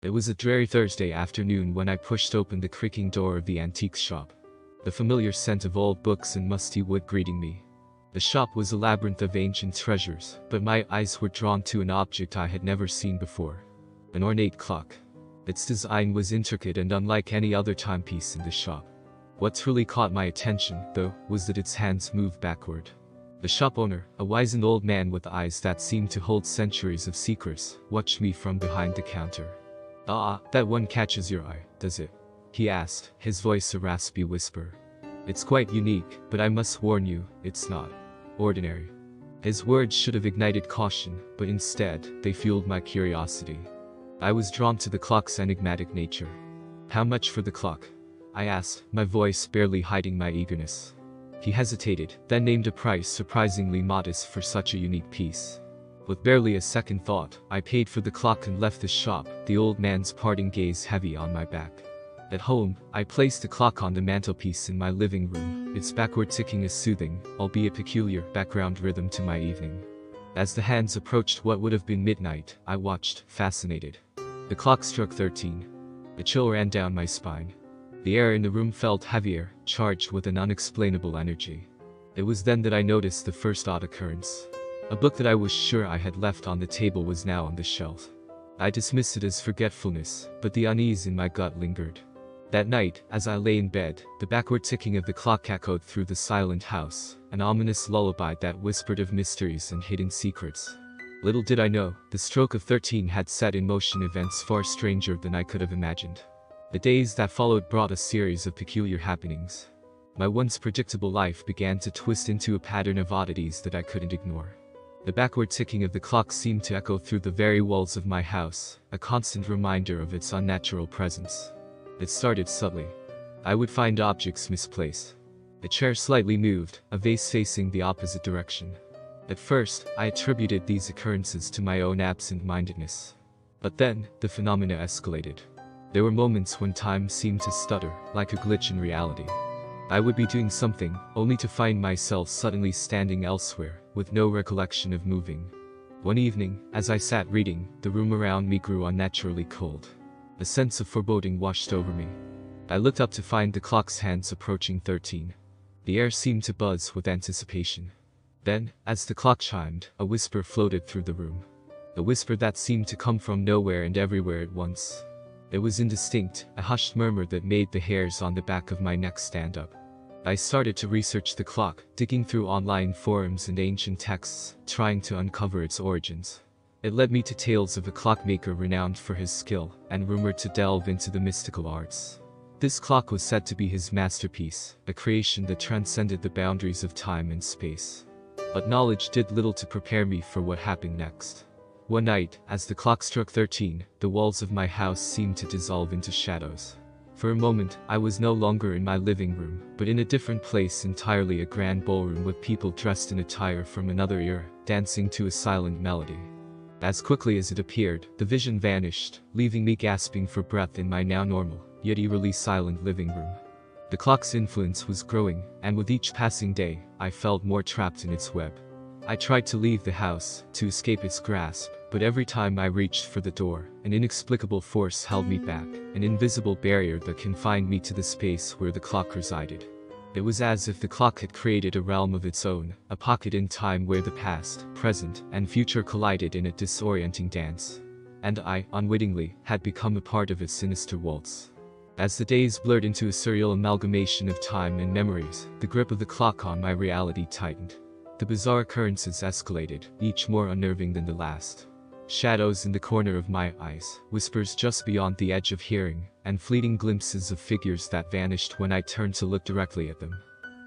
It was a dreary Thursday afternoon when I pushed open the creaking door of the antique shop. The familiar scent of old books and musty wood greeting me. The shop was a labyrinth of ancient treasures, but my eyes were drawn to an object I had never seen before. An ornate clock. Its design was intricate and unlike any other timepiece in the shop. What truly caught my attention, though, was that its hands moved backward. The shop owner, a wizened old man with eyes that seemed to hold centuries of secrets, watched me from behind the counter. "Ah, that one catches your eye, does it?" he asked, his voice a raspy whisper. "It's quite unique, but I must warn you, it's not ordinary." His words should have ignited caution, but instead, they fueled my curiosity. I was drawn to the clock's enigmatic nature. "How much for the clock?" I asked, my voice barely hiding my eagerness. He hesitated, then named a price surprisingly modest for such a unique piece. With barely a second thought, I paid for the clock and left the shop, the old man's parting gaze heavy on my back. At home, I placed the clock on the mantelpiece in my living room, its backward ticking a soothing, albeit peculiar, background rhythm to my evening. As the hands approached what would have been midnight, I watched, fascinated. The clock struck 13. A chill ran down my spine. The air in the room felt heavier, charged with an unexplainable energy. It was then that I noticed the first odd occurrence. A book that I was sure I had left on the table was now on the shelf. I dismissed it as forgetfulness, but the unease in my gut lingered. That night, as I lay in bed, the backward ticking of the clock echoed through the silent house, an ominous lullaby that whispered of mysteries and hidden secrets. Little did I know, the stroke of 13 had set in motion events far stranger than I could have imagined. The days that followed brought a series of peculiar happenings. My once predictable life began to twist into a pattern of oddities that I couldn't ignore. The backward ticking of the clock seemed to echo through the very walls of my house, a constant reminder of its unnatural presence. It started subtly. I would find objects misplaced. A chair slightly moved, a vase facing the opposite direction. At first, I attributed these occurrences to my own absent-mindedness. But then, the phenomena escalated. There were moments when time seemed to stutter, like a glitch in reality. I would be doing something, only to find myself suddenly standing elsewhere, with no recollection of moving. One evening, as I sat reading, the room around me grew unnaturally cold. A sense of foreboding washed over me. I looked up to find the clock's hands approaching 13. The air seemed to buzz with anticipation. Then, as the clock chimed, a whisper floated through the room. A whisper that seemed to come from nowhere and everywhere at once. It was indistinct, a hushed murmur that made the hairs on the back of my neck stand up. I started to research the clock, digging through online forums and ancient texts, trying to uncover its origins. It led me to tales of a clockmaker renowned for his skill, and rumored to delve into the mystical arts. This clock was said to be his masterpiece, a creation that transcended the boundaries of time and space. But knowledge did little to prepare me for what happened next. One night, as the clock struck 13, the walls of my house seemed to dissolve into shadows. For a moment, I was no longer in my living room, but in a different place entirely, a grand ballroom with people dressed in attire from another era, dancing to a silent melody. As quickly as it appeared, the vision vanished, leaving me gasping for breath in my now normal, yet eerily silent living room. The clock's influence was growing, and with each passing day, I felt more trapped in its web. I tried to leave the house, to escape its grasp, but every time I reached for the door, an inexplicable force held me back, an invisible barrier that confined me to the space where the clock resided. It was as if the clock had created a realm of its own, a pocket in time where the past, present, and future collided in a disorienting dance. And I, unwittingly, had become a part of its sinister waltz. As the days blurred into a surreal amalgamation of time and memories, the grip of the clock on my reality tightened. The bizarre occurrences escalated, each more unnerving than the last. Shadows in the corner of my eyes, whispers just beyond the edge of hearing, and fleeting glimpses of figures that vanished when I turned to look directly at them.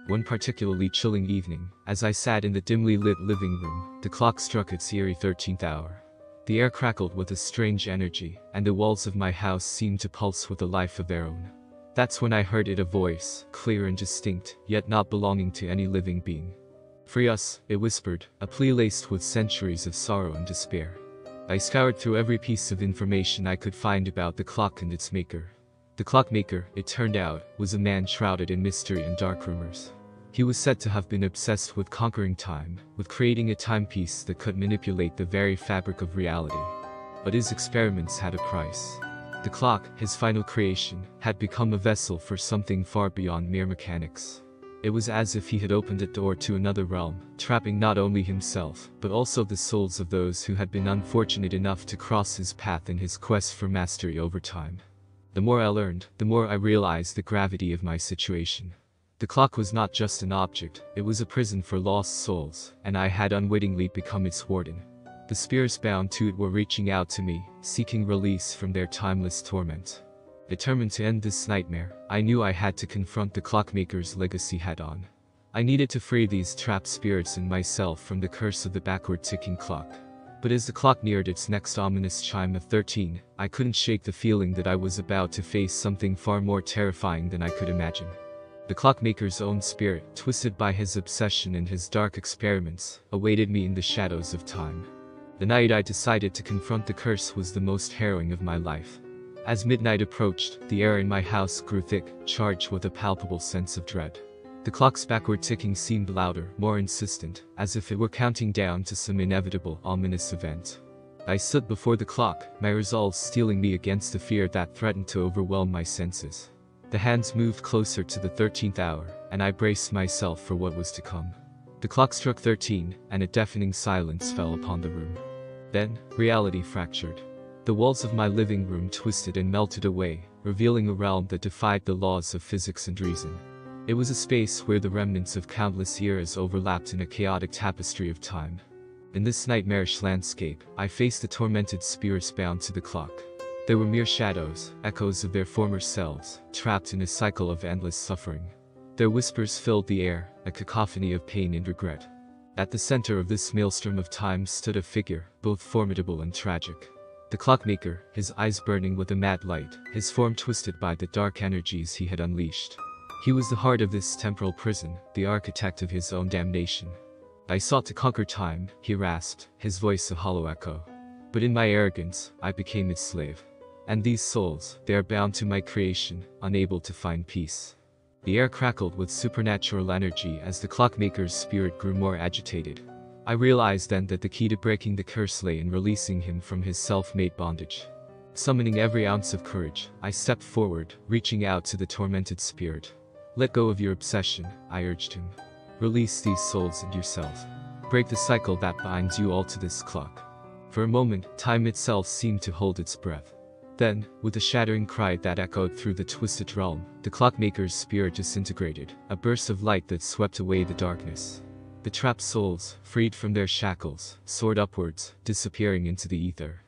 One particularly chilling evening, as I sat in the dimly lit living room, the clock struck its eerie 13th hour. The air crackled with a strange energy, and the walls of my house seemed to pulse with a life of their own. That's when I heard it, a voice, clear and distinct, yet not belonging to any living being. "Free us," it whispered, a plea laced with centuries of sorrow and despair. I scoured through every piece of information I could find about the clock and its maker. The clockmaker, it turned out, was a man shrouded in mystery and dark rumors. He was said to have been obsessed with conquering time, with creating a timepiece that could manipulate the very fabric of reality. But his experiments had a price. The clock, his final creation, had become a vessel for something far beyond mere mechanics. It was as if he had opened a door to another realm, trapping not only himself, but also the souls of those who had been unfortunate enough to cross his path in his quest for mastery over time. The more I learned, the more I realized the gravity of my situation. The clock was not just an object, it was a prison for lost souls, and I had unwittingly become its warden. The spirits bound to it were reaching out to me, seeking release from their timeless torment. Determined to end this nightmare, I knew I had to confront the clockmaker's legacy head-on. I needed to free these trapped spirits and myself from the curse of the backward ticking clock. But as the clock neared its next ominous chime of 13, I couldn't shake the feeling that I was about to face something far more terrifying than I could imagine. The clockmaker's own spirit, twisted by his obsession and his dark experiments, awaited me in the shadows of time. The night I decided to confront the curse was the most harrowing of my life. As midnight approached, the air in my house grew thick, charged with a palpable sense of dread. The clock's backward ticking seemed louder, more insistent, as if it were counting down to some inevitable, ominous event. I stood before the clock, my resolve steeling me against the fear that threatened to overwhelm my senses. The hands moved closer to the 13th hour, and I braced myself for what was to come. The clock struck 13, and a deafening silence fell upon the room. Then, reality fractured. The walls of my living room twisted and melted away, revealing a realm that defied the laws of physics and reason. It was a space where the remnants of countless eras overlapped in a chaotic tapestry of time. In this nightmarish landscape, I faced the tormented spirits bound to the clock. They were mere shadows, echoes of their former selves, trapped in a cycle of endless suffering. Their whispers filled the air, a cacophony of pain and regret. At the center of this maelstrom of time stood a figure, both formidable and tragic. The clockmaker, his eyes burning with a mad light, his form twisted by the dark energies he had unleashed. He was the heart of this temporal prison, the architect of his own damnation. I sought to conquer time, he rasped, his voice a hollow echo. But in my arrogance, I became its slave. And these souls, they are bound to my creation, unable to find peace. The air crackled with supernatural energy as the clockmaker's spirit grew more agitated. I realized then that the key to breaking the curse lay in releasing him from his self-made bondage. Summoning every ounce of courage, I stepped forward, reaching out to the tormented spirit. Let go of your obsession, I urged him. Release these souls and yourself. Break the cycle that binds you all to this clock. For a moment, time itself seemed to hold its breath. Then, with a shattering cry that echoed through the twisted realm, the clockmaker's spirit disintegrated, a burst of light that swept away the darkness. The trapped souls, freed from their shackles, soared upwards, disappearing into the ether.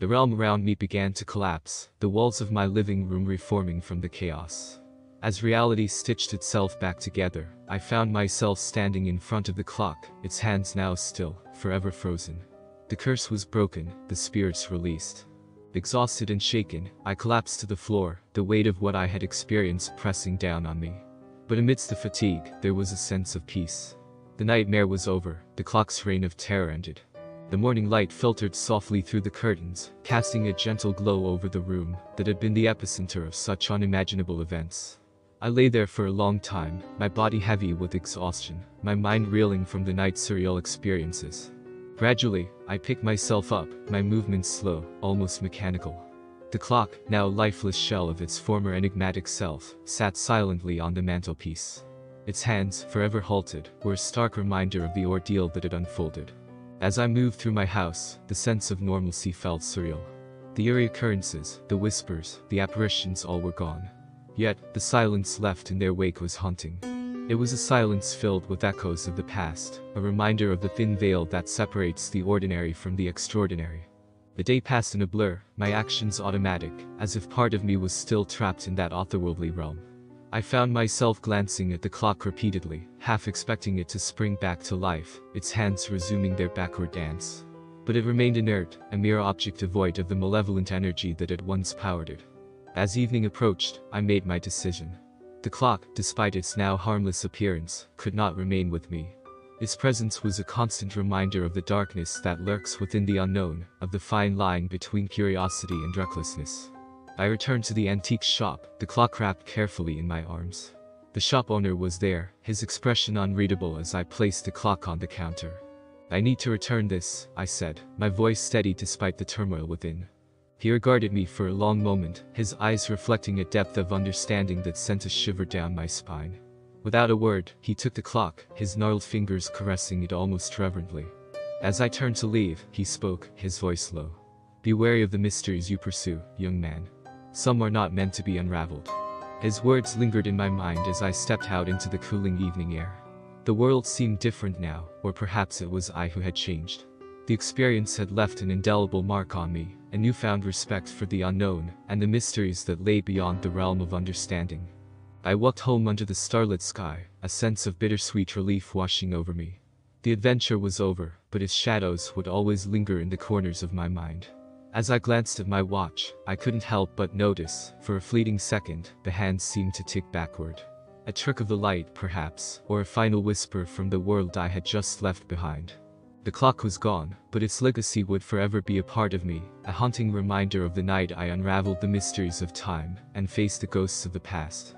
The realm around me began to collapse, the walls of my living room reforming from the chaos. As reality stitched itself back together, I found myself standing in front of the clock, its hands now still, forever frozen. The curse was broken, the spirits released. Exhausted and shaken, I collapsed to the floor, the weight of what I had experienced pressing down on me. But amidst the fatigue, there was a sense of peace. The nightmare was over, the clock's reign of terror ended. The morning light filtered softly through the curtains, casting a gentle glow over the room that had been the epicenter of such unimaginable events. I lay there for a long time, my body heavy with exhaustion, my mind reeling from the night's surreal experiences. Gradually, I picked myself up, my movements slow, almost mechanical. The clock, now a lifeless shell of its former enigmatic self, sat silently on the mantelpiece. Its hands, forever halted, were a stark reminder of the ordeal that had unfolded. As I moved through my house, the sense of normalcy felt surreal. The eerie occurrences, the whispers, the apparitions all were gone. Yet, the silence left in their wake was haunting. It was a silence filled with echoes of the past, a reminder of the thin veil that separates the ordinary from the extraordinary. The day passed in a blur, my actions automatic, as if part of me was still trapped in that otherworldly realm. I found myself glancing at the clock repeatedly, half expecting it to spring back to life, its hands resuming their backward dance. But it remained inert, a mere object devoid of the malevolent energy that had once powered it. As evening approached, I made my decision. The clock, despite its now harmless appearance, could not remain with me. Its presence was a constant reminder of the darkness that lurks within the unknown, of the fine line between curiosity and recklessness. I returned to the antique shop, the clock wrapped carefully in my arms. The shop owner was there, his expression unreadable as I placed the clock on the counter. I need to return this, I said, my voice steady despite the turmoil within. He regarded me for a long moment, his eyes reflecting a depth of understanding that sent a shiver down my spine. Without a word, he took the clock, his gnarled fingers caressing it almost reverently. As I turned to leave, he spoke, his voice low. "Be wary of the mysteries you pursue, young man. Some are not meant to be unraveled." His words lingered in my mind as I stepped out into the cooling evening air. The world seemed different now, or perhaps it was I who had changed. The experience had left an indelible mark on me, a newfound respect for the unknown, and the mysteries that lay beyond the realm of understanding. I walked home under the starlit sky, a sense of bittersweet relief washing over me. The adventure was over, but its shadows would always linger in the corners of my mind. As I glanced at my watch, I couldn't help but notice, for a fleeting second, the hands seemed to tick backward. A trick of the light, perhaps, or a final whisper from the world I had just left behind. The clock was gone, but its legacy would forever be a part of me, a haunting reminder of the night I unraveled the mysteries of time and faced the ghosts of the past.